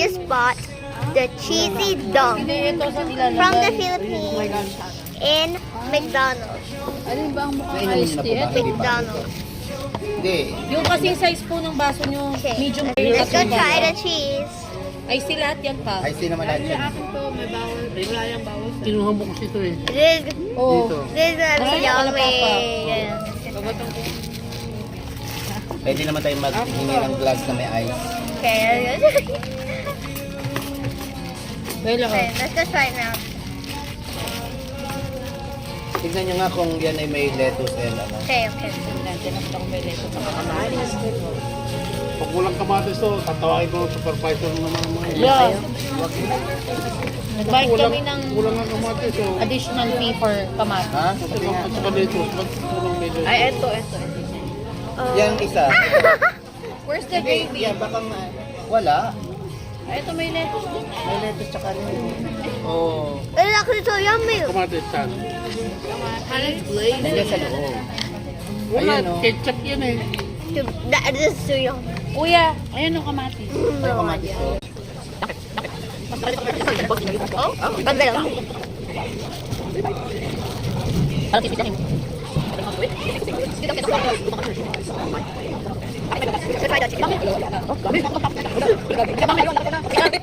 just bought the cheesy dog from the Philippines in McDonald's. Alin ba ang mukhang Nainom iced na po tea? ba? Ito. McDonald's. Hindi. Yung kasing size po ng baso nyo, Okay. medium Let's go try the cheese. Ay, sila lahat yan pa. Ay, naman lahat yan. Kinuha mo kasi ito eh. This Oo. Dito. this is Marami pala, yummy. Papa. Yeah. Pwede naman tayong maghingi ng glass na may ice. Okay. Well, Okay, let's go try it now. Tignan nyo nga kung yan ay may lettuce and ano. Okay, okay. Pag walang kamatis to, tatawagin ko ng supervisor ng mga Yeah. Nag-buy kami ng Kulang ang kamatis so. additional fee for kamatis. Ha? At saka lettuce, ba't kulang medyo? Eto. Yan isa. Where's the Hindi, gravy? yan baka wala. Eto, may lettuce din. May lettuce tsaka ano. Oo. It's actually so yummy. Kamatis tan. Nandiyan sa loob. Wala, Ayan o. ketchup yan eh. That is so yummy. Kuya, ayan ang kamatis. May kamatis ko. Oh, pabelo. Parang tipid yan.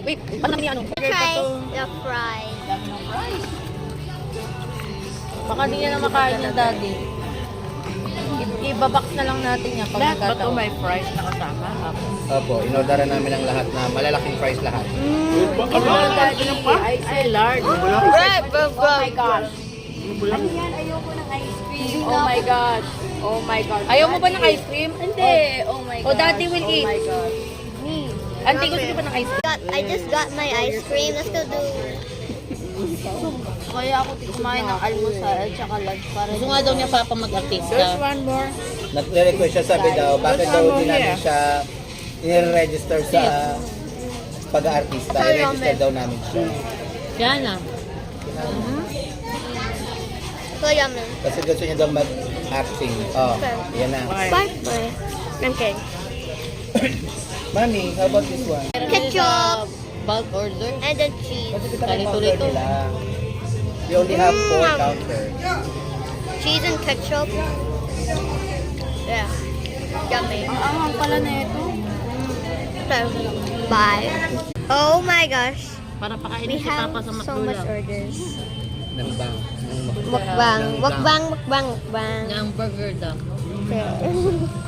Wait, ano naman ano? Try the fries. Baka di niya na makain ng daddy. Ibabox na lang natin yan pag nagkataon. May fries na kasama? Opo, inorderan namin ang lahat na malalaking fries lahat. Daddy, ay large. Oh my gosh. Oh my gosh. Oh my gosh. Ayaw mo ba ng ice cream? Hindi. Oh my gosh. Oh, daddy will eat. Oh my gosh. Auntie, gusto niyo ba ng ice cream? I just got my ice cream. Let's go do. Kaya ako kumain ng almusal at saka lunch para gusto nga daw niya papa mag-artista. There's one more. Nag-request siya, sabi daw, bakit daw din namin siya i-register sa pag-aartista. I-register daw namin siya. Yan na. So yummy. Kasi gusto niya daw mag-acting. Oh, yan na. Bye. Bye. Okay. Mami, how about this one? Ketchup Bulk order. and then cheese. Kasi kita may Tuloy-tuloy counter to. nila. We only have 4 counters. Cheese and ketchup. Yeah. Yummy. Ang anghang pala na ito. So, bye. Oh my gosh. Para We pakainin si have papa sa so much magulang. orders. Nangbang. Mukbang. Mukbang. Mukbang. Mukbang. Ng burger daw. Okay.